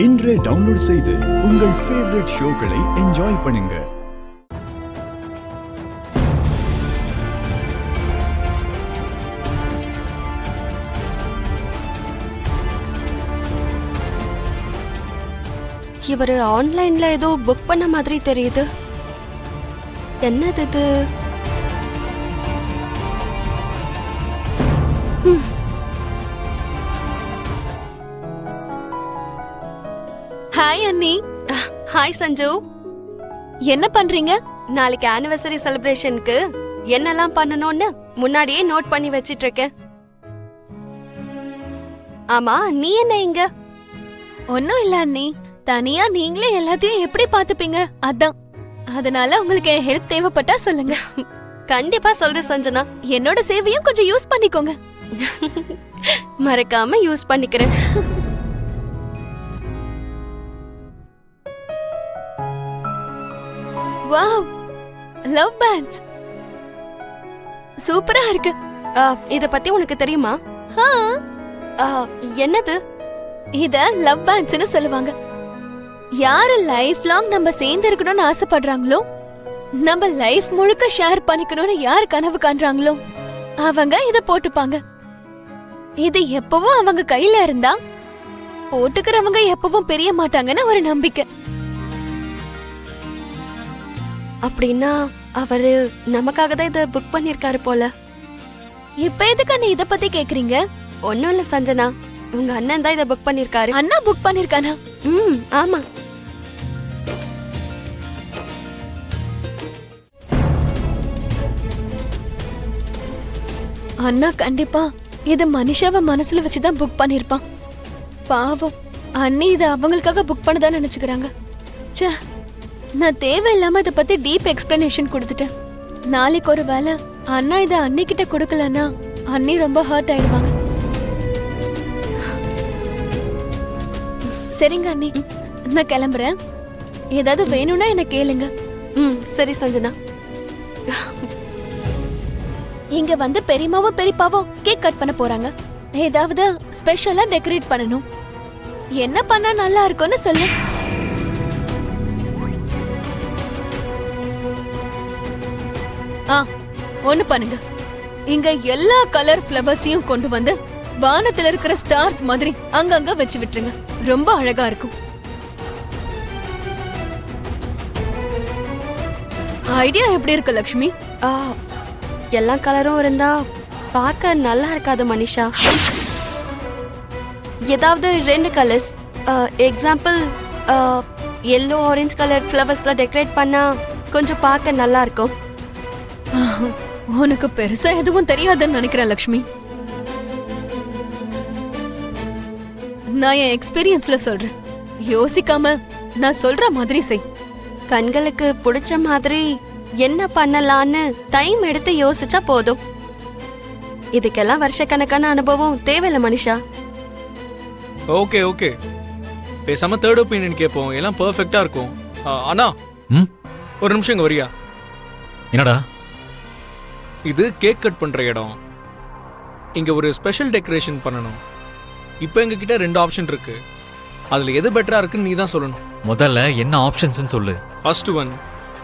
இன்றே டவுன்லோட் செய்து உங்கள் ஃபேவரட் ஷோக்களை என்ஜாய் பண்ணுங்க. இவரு ஆன்லைன்ல ஏதோ புக் பண்ண மாதிரி தெரியுது. என்னது இது? ஹாய் அண்ணி. ஹாய் சஞ்சு. என்ன பண்றீங்க? நாளைக்கு ஆனிவர்சரி செலிப்ரேஷனுக்கு என்னெல்லாம் பண்ணணும்னு முன்னாடியே நோட் பண்ணி வச்சிட்டு இருக்கேன். ஆமா, நீ என்ன இங்க? ஒன்னும் இல்ல அண்ணி, தனியா நீங்களே எல்லாத்தையும் எப்படி பாத்துப்பீங்க அதான். அதனால உங்களுக்கு என் ஹெல்ப் தேவைப்பட்டா சொல்லுங்க. கண்டிப்பா சொல்றேன் சஞ்சனா. என்னோட சேவையும் கொஞ்சம் யூஸ் பண்ணிக்கோங்க. மறக்காம யூஸ் பண்ணிக்கிறேன். வாவ், லவ் பேண்ட்ஸ் சூப்பரா இருக்கு. இத பத்தி உனக்கு தெரியுமா? என்னது? இத லவ் பேண்ட்ஸ்னு சொல்லுவாங்க. யாரு லைஃப் லாங் நம்ம சேர்ந்து இருக்கணும்னு ஆசைப்படுறாங்களோ, நம்ம லைஃப் முழுக்க ஷேர் பண்ணிக்கணும்னு யார் கனவு காண்றாங்களோ அவங்க இத போட்டுப்பாங்க. இது எப்பவும் அவங்க கையில இருந்தா போட்டுக்கிறவங்க எப்பவும் பெரிய மாட்டாங்கன்னு ஒரு நம்பிக்கை. அப்படின்னா அவரு நமக்காக தான் இத புக் பண்ணிருக்காரு போல. இப்ப எதுக்கு நீ இத பத்தி கேக்குறீங்க? ஒண்ணும் இல்ல சஞ்சனா, உங்க அண்ணன் தான் இத புக் பண்ணிருக்காரு. அண்ணா புக் பண்ணிருக்கானா? ஆமா. அண்ணா கண்டிப்பா இது மனிஷாவை மனசுல வச்சுதான் புக் பண்ணிருப்பான். பாவம், அண்ணி இத அவங்களுக்காக புக் பண்ணதா நினைச்சுக்கிறாங்க. ச்சே, நான் தேவையில்லாம இத பத்தி டீப் எக்ஸ்பிளனேஷன் கொடுத்துட்டேன். நாளைக்கு ஒரு வேளை அண்ணா இத அண்ணி கிட்ட கொடுக்கலன்னா அண்ணி ரொம்ப ஹர்ட் ஆயிடுவாங்க. சரிங்க அண்ணி, நான் கிளம்புறேன். ஏதாவது வேணும்னா என்ன கேளுங்க. சரி சஞ்சனா. இங்க வந்து பெரியமாவும் பெரியப்பாவும் கேக் கட் பண்ண போறாங்க. ஏதாவது ஸ்பெஷலா டெக்கரேட் பண்ணணும். என்ன பண்ணா நல்லா இருக்கும்னு சொல்லு. ஒண்ணு பண்ணுங்க, இங்க எல்லா கலர் ஃப்ளவர்ஸையும் கொண்டு வந்து வானத்துல இருக்கிற ஸ்டார்ஸ் மாதிரி அங்கங்க வச்சு விட்டுருங்க. ரொம்ப அழகா இருக்கும். ஐடியா எப்படி இருக்கு லக்ஷ்மி? எல்லா கலரும் இருந்தா பார்க்க நல்லா இருக்காது மனிஷா. ஏதாவது 2 colours, example yellow orange colour ஃப்ளவர்ஸ்ல டெக்கரேட் பண்ணா கொஞ்சம் பார்க்க நல்லா இருக்கும். உனக்கு பெருசா எதுவும் தெரியாதுன்னு நினைக்கிறேன் லக்ஷ்மி. நான் என் எக்ஸ்பீரியன்ஸ்ல சொல்றேன், யோசிக்காம நான் சொல்ற மாதிரி செய். கண்களுக்கு பிடிச்ச மாதிரி என்ன பண்ணலான்னு டைம் எடுத்து யோசிச்சா போதும். இதுக்கெல்லாம் வருஷக்கணக்கான அனுபவம் தேவையில்ல மனிஷா. ஓகே ஓகே, பேசாம தேர்ட் ஒப்பீனியன் கேட்போம். எல்லாம் பெர்ஃபெக்ட்டா இருக்கும். அண்ணா, ஒரு நிமிஷம் இங்க வரியா? என்னடா இது? கேக் கட் பண்ற இடம். இங்க ஒரு ஸ்பெஷல் டெக்கரேஷன் பண்ணணும். இப்போ எங்க கிட்ட 2 ஆப்ஷன் இருக்கு. அதுல எது பெட்டரா இருக்குன்னு நீ தான் சொல்லணும். முதல்ல என்ன ஆப்ஷன்ஸ்னு சொல்லு. ஃபர்ஸ்ட் ஒன்,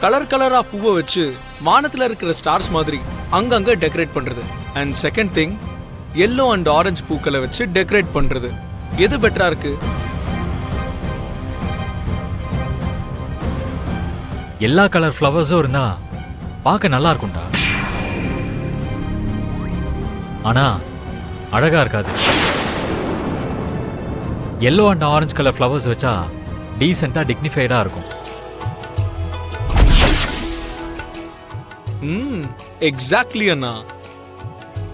கலர் கலரா பூவை வச்சு வானத்துல இருக்கிற ஸ்டார்ஸ் மாதிரி அங்கங்க டெக்கரேட் பண்றது. And second thing, yellow and orange பூக்களை வச்சு டெக்கரேட் பண்றது. எது பெட்டரா இருக்கு? எல்லா கலர் ஃப்ளவர்ஸும் இருந்தா பார்க்க நல்லா இருக்கும்டா. ஆனா அழகா இருக்காது. Yellow and orange colour flowers வச்சா டீசெண்டா டிக்னிஃபைடா இருக்கும். எக்ஸாக்ட்லி அண்ணா.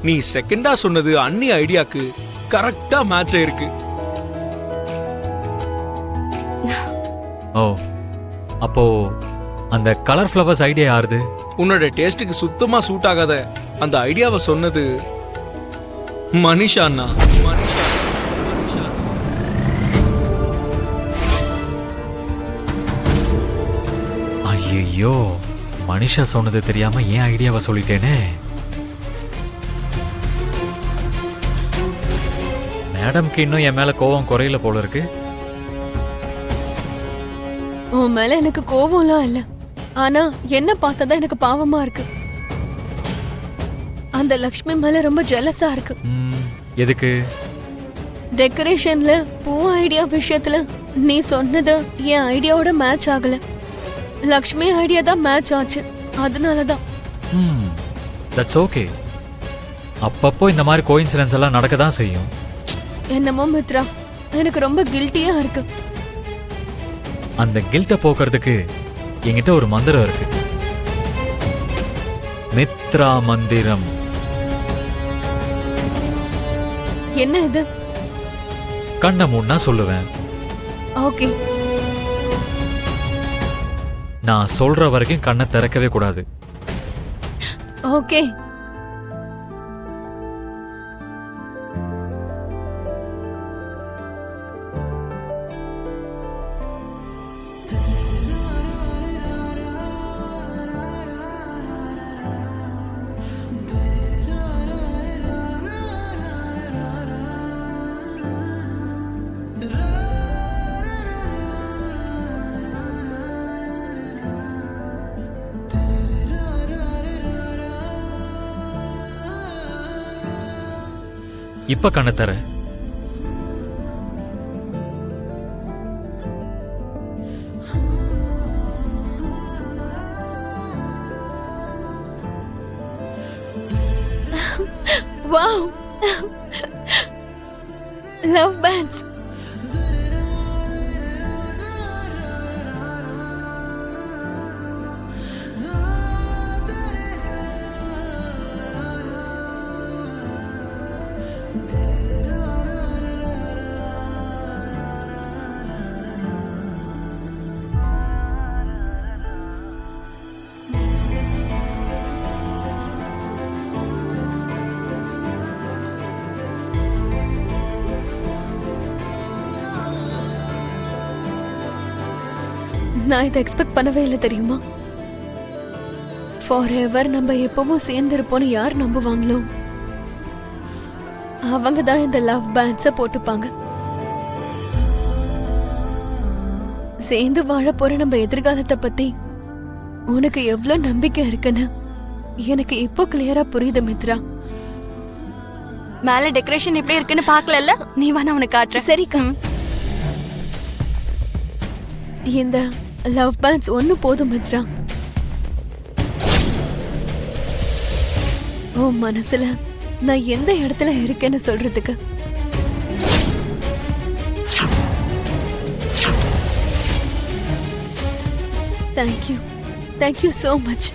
நீ செகண்டா சொன்னது அண்ணி ஐடியாக்கு கரெக்டா மேட்ச் ஆயிருக்கு. ஓ, அப்போ அந்த கலர் ஃப்ளவர்ஸ் ஐடியா யாருது? உன்னோட டேஸ்டுக்கு சுத்தமா சூட் ஆகாத அந்த ஐடியாவை சொன்னது மனிஷா அண்ணா. ஐயோ, மனிஷா சொன்னது தெரியாம ஏன் ஐடியாவை சொல்லிட்டேனே. மேடம்க்கு இன்னும் என் மேல கோவம் குறையில போல இருக்கு. உன் மேல எனக்கு கோவம்லாம் இல்ல. ஆனா என்ன பார்த்தா எனக்கு பாவமா இருக்கு. அந்த லக்ஷ்மி மேல ரொம்ப ஜெலஸா இருக்கு. எதுக்கு? டெக்கரேஷன்ல பூ ஐடியா விஷயத்துல நீ சொன்னது என் ஐடியாவோட மேட்ச் ஆகல. லக்ஷ்மி ஐடியா தான் மேட்ச் ஆச்சு. அதனாலதான். That's okay. அப்பப்போ இந்த மாதிரி கோயின்சிடன்ஸ் எல்லாம் நடக்க தான் செய்யும். என்னமோ மித்ரா, எனக்கு ரொம்ப கில்ட்டியா இருக்கு. அந்த கில்ட்டை போக்குறதுக்கு என்கிட்ட ஒரு மந்திரம் இருக்கு. மித்ரா மந்திரம். என்ன இது? கண்ணை மூடினா சொல்லுவேன். ஓகே. நான் சொல்ற வரைக்கும் கண்ணை திறக்கவே கூடாது. ஓகே. இப்ப கண்ணை தர. Wow, love pants. நான் இதை எக்ஸ்பெக்ட் பண்ணவே இல்லை தெரியுமா? ஃபார் எவர் நம்ம எப்பவும் சேர்ந்திருப்போம்னு யார் நம்புவாங்களோ அவங்க தான் இந்த லவ் பேண்ட்ஸை போட்டுப்பாங்க. சேர்ந்து வாழ போற நம்ம எதிர்காலத்தை பத்தி உனக்கு எவ்வளவு நம்பிக்கை இருக்குன்னு எனக்கு இப்போ கிளியரா புரியுது மித்ரா. மேல டெக்கரேஷன் எப்படி இருக்குன்னு பாக்கல. நீ வேணா உனக்கு காட்டுறேன். சரிக்கா. இந்த லவ் பேண்ட்ஸ் ஒண்ணு போதும் மித்ரா. ஓ மனசுல நான் எந்த இடத்துல இருக்கேன்னு சொல்றதுக்கு. Thank you so much.